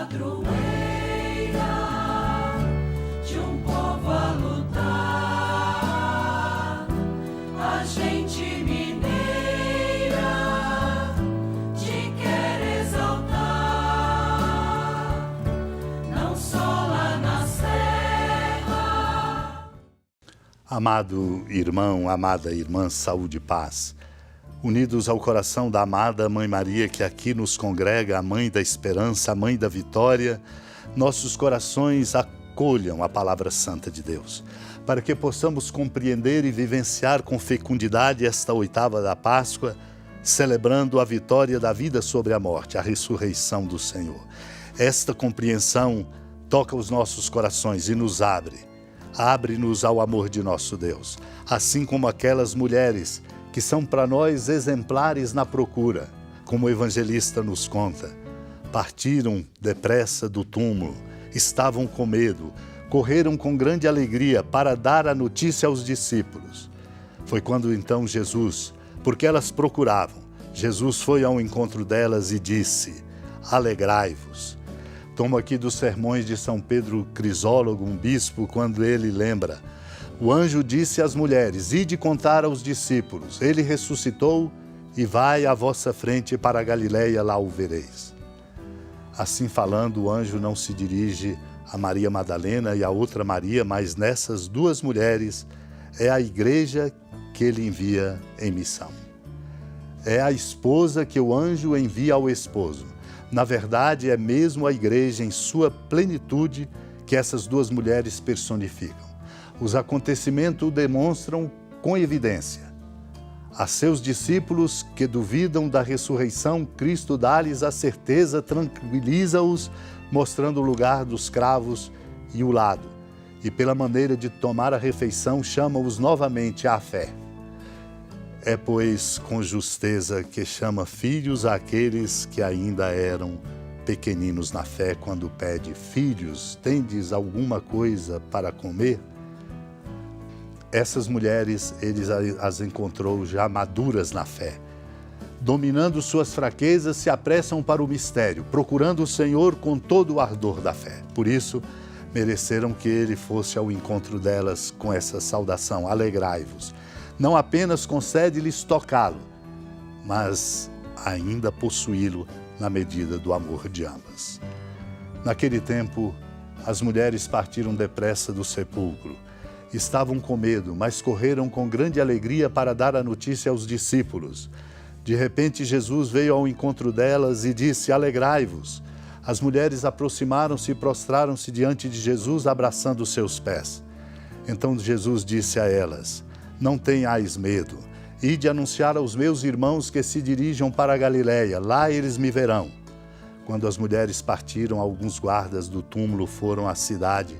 padroeira de um povo a lutar, a gente mineira te quer exaltar, não só lá na serra. Amado irmão, amada irmã, saúde e paz. Unidos ao coração da amada Mãe Maria, que aqui nos congrega, a Mãe da Esperança, a Mãe da Vitória, nossos corações acolham a Palavra Santa de Deus, para que possamos compreender e vivenciar com fecundidade esta oitava da Páscoa, celebrando a vitória da vida sobre a morte, a ressurreição do Senhor. Esta compreensão toca os nossos corações e nos abre-nos ao amor de nosso Deus, assim como aquelas mulheres que são para nós exemplares na procura, como o evangelista nos conta. Partiram depressa do túmulo, estavam com medo, correram com grande alegria para dar a notícia aos discípulos. Foi quando então Jesus, porque elas procuravam, Jesus foi ao encontro delas e disse: alegrai-vos. Tomo aqui dos sermões de São Pedro Crisólogo, um bispo, quando ele lembra: o anjo disse às mulheres: ide contar aos discípulos, ele ressuscitou e vai à vossa frente para a Galileia, lá o vereis. Assim falando, o anjo não se dirige a Maria Madalena e a outra Maria, mas nessas duas mulheres é a igreja que ele envia em missão. É a esposa que o anjo envia ao esposo. Na verdade, é mesmo a igreja em sua plenitude que essas duas mulheres personificam. Os acontecimentos o demonstram com evidência. A seus discípulos que duvidam da ressurreição, Cristo dá-lhes a certeza, tranquiliza-os, mostrando o lugar dos cravos e o lado. E pela maneira de tomar a refeição, chama-os novamente à fé. É, pois, com justeza que chama filhos àqueles que ainda eram pequeninos na fé, quando pede: filhos, tendes alguma coisa para comer? Essas mulheres, ele as encontrou já maduras na fé. Dominando suas fraquezas, se apressam para o mistério, procurando o Senhor com todo o ardor da fé. Por isso, mereceram que ele fosse ao encontro delas com essa saudação: alegrai-vos. Não apenas concede-lhes tocá-lo, mas ainda possuí-lo na medida do amor de ambas. Naquele tempo, as mulheres partiram depressa do sepulcro. Estavam com medo, mas correram com grande alegria para dar a notícia aos discípulos. De repente, Jesus veio ao encontro delas e disse: alegrai-vos. As mulheres aproximaram-se e prostraram-se diante de Jesus, abraçando seus pés. Então Jesus disse a elas: não tenhais medo. Ide anunciar aos meus irmãos que se dirijam para a Galileia, lá eles me verão. Quando as mulheres partiram, alguns guardas do túmulo foram à cidade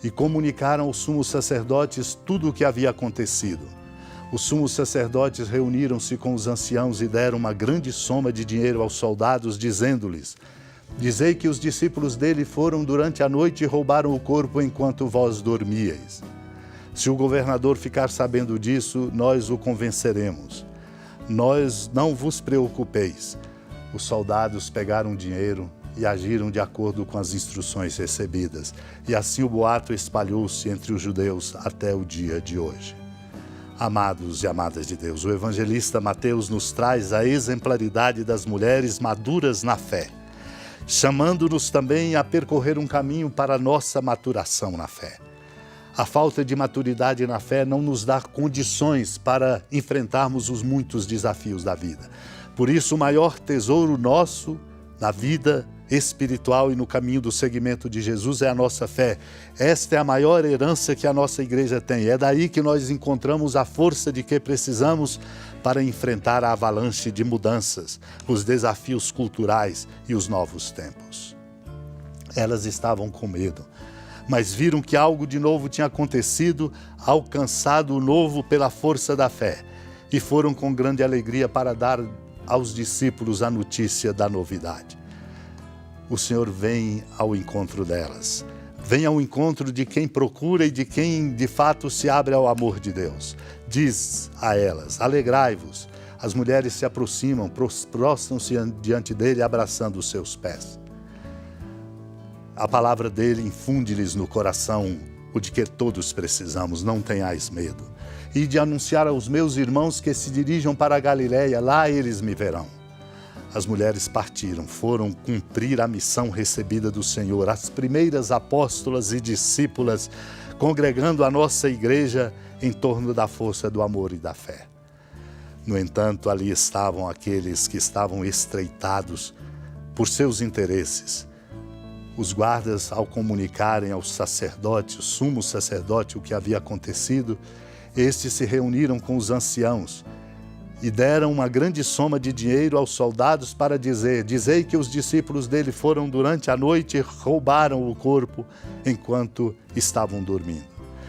e comunicaram aos sumos sacerdotes tudo o que havia acontecido. Os sumos sacerdotes reuniram-se com os anciãos e deram uma grande soma de dinheiro aos soldados, dizendo-lhes: dizei que os discípulos dele foram durante a noite e roubaram o corpo enquanto vós dormíeis. Se o governador ficar sabendo disso, nós o convenceremos. Nós não vos preocupeis. Os soldados pegaram o dinheiro e agiram de acordo com as instruções recebidas. E assim o boato espalhou-se entre os judeus até o dia de hoje. Amados e amadas de Deus, o evangelista Mateus nos traz a exemplaridade das mulheres maduras na fé, chamando-nos também a percorrer um caminho para a nossa maturação na fé. A falta de maturidade na fé não nos dá condições para enfrentarmos os muitos desafios da vida. Por isso, o maior tesouro nosso na vida espiritual e no caminho do seguimento de Jesus é a nossa fé. Esta é a maior herança que a nossa igreja tem. É daí que nós encontramos a força de que precisamos para enfrentar a avalanche de mudanças, os desafios culturais e os novos tempos. Elas estavam com medo, mas viram que algo de novo tinha acontecido, alcançado o novo pela força da fé, e foram com grande alegria para dar aos discípulos a notícia da novidade. O Senhor vem ao encontro delas, vem ao encontro de quem procura e de quem de fato se abre ao amor de Deus. Diz a elas: alegrai-vos. As mulheres se aproximam, prostram-se diante dele, abraçando os seus pés. A palavra dele infunde-lhes no coração o de que todos precisamos, não tenhais medo. E de anunciar aos meus irmãos que se dirijam para a Galiléia, lá eles me verão. As mulheres partiram, foram cumprir a missão recebida do Senhor, as primeiras apóstolas e discípulas, congregando a nossa igreja em torno da força do amor e da fé. No entanto, ali estavam aqueles que estavam estreitados por seus interesses. Os guardas, ao comunicarem ao sacerdote, o sumo sacerdote, o que havia acontecido, estes se reuniram com os anciãos e deram uma grande soma de dinheiro aos soldados para dizei que os discípulos dele foram durante a noite e roubaram o corpo enquanto estavam dormindo.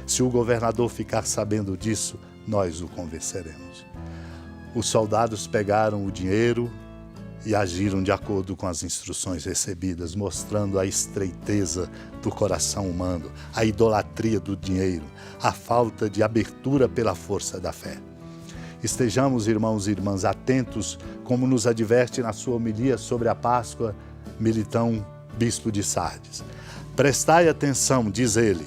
Se o governador ficar sabendo disso, nós o convenceremos. Os soldados pegaram o dinheiro e agiram de acordo com as instruções recebidas, mostrando a estreiteza do coração humano, a idolatria do dinheiro, a falta de abertura pela força da fé. Estejamos, irmãos e irmãs, atentos, como nos adverte na sua homilia sobre a Páscoa, Militão, bispo de Sardes. Prestai atenção, diz ele,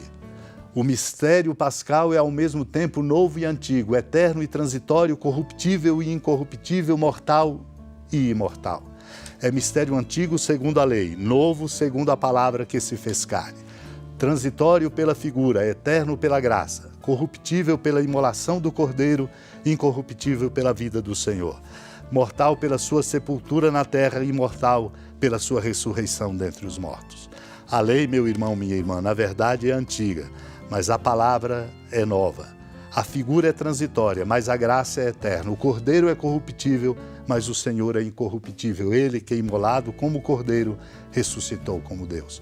o mistério pascal é ao mesmo tempo novo e antigo, eterno e transitório, corruptível e incorruptível, mortal e imortal. É mistério antigo segundo a lei, novo segundo a palavra que se fez carne. Transitório pela figura, eterno pela graça, corruptível pela imolação do Cordeiro, incorruptível pela vida do Senhor, mortal pela sua sepultura na terra e imortal pela sua ressurreição dentre os mortos. A lei, meu irmão, minha irmã, na verdade é antiga, mas a palavra é nova. A figura é transitória, mas a graça é eterna. O Cordeiro é corruptível, mas o Senhor é incorruptível. Ele que, imolado como Cordeiro, ressuscitou como Deus.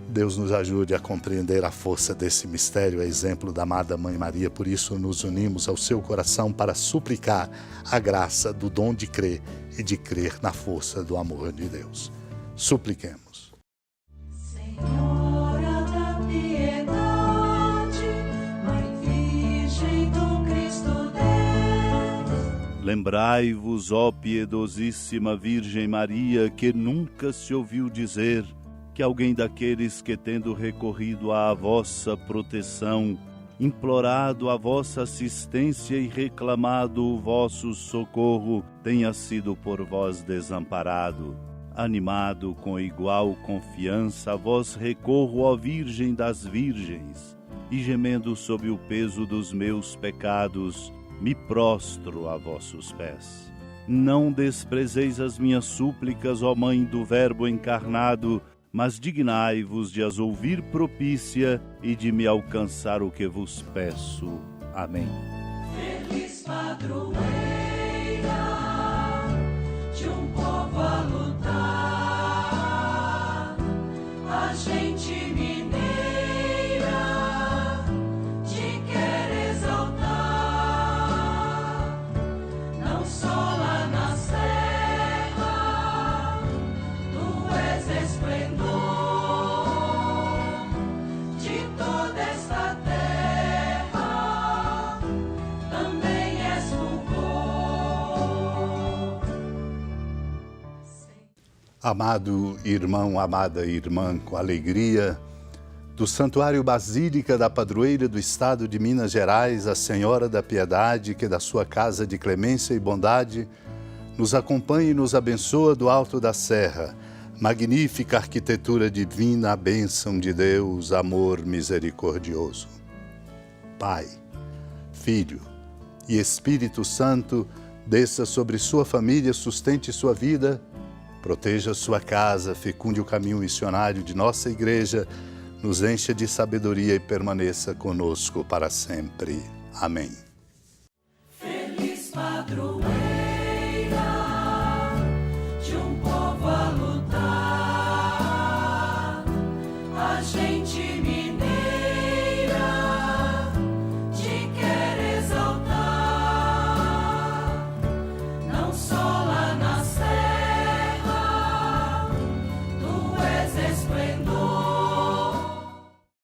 Deus nos ajude a compreender a força desse mistério, a exemplo da amada Mãe Maria. Por isso nos unimos ao seu coração para suplicar a graça do dom de crer e de crer na força do amor de Deus. Supliquemos. Senhora da piedade, Mãe Virgem do Cristo Deus. Lembrai-vos, ó piedosíssima Virgem Maria, que nunca se ouviu dizer que alguém daqueles que, tendo recorrido à vossa proteção, implorado a vossa assistência e reclamado o vosso socorro, tenha sido por vós desamparado. Animado com igual confiança, a vós recorro, ó Virgem das Virgens, e gemendo sob o peso dos meus pecados, me prostro a vossos pés. Não desprezeis as minhas súplicas, ó Mãe do Verbo encarnado, mas dignai-vos de as ouvir propícia e de me alcançar o que vos peço. Amém. Feliz padroeira de um povo a lutar, a gente mineira te quer exaltar, não só lá na serra, tu és esplendor de toda esta terra, também és fulgor. Amado irmão, amada irmã, com alegria, do Santuário Basílica da Padroeira do Estado de Minas Gerais, a Senhora da Piedade, que da sua casa de clemência e bondade nos acompanha e nos abençoa do alto da serra. Magnífica arquitetura divina, a bênção de Deus, amor misericordioso. Pai, Filho e Espírito Santo, desça sobre sua família, sustente sua vida, proteja sua casa, fecunde o caminho missionário de nossa igreja, nos encha de sabedoria e permaneça conosco para sempre. Amém. Feliz padroeira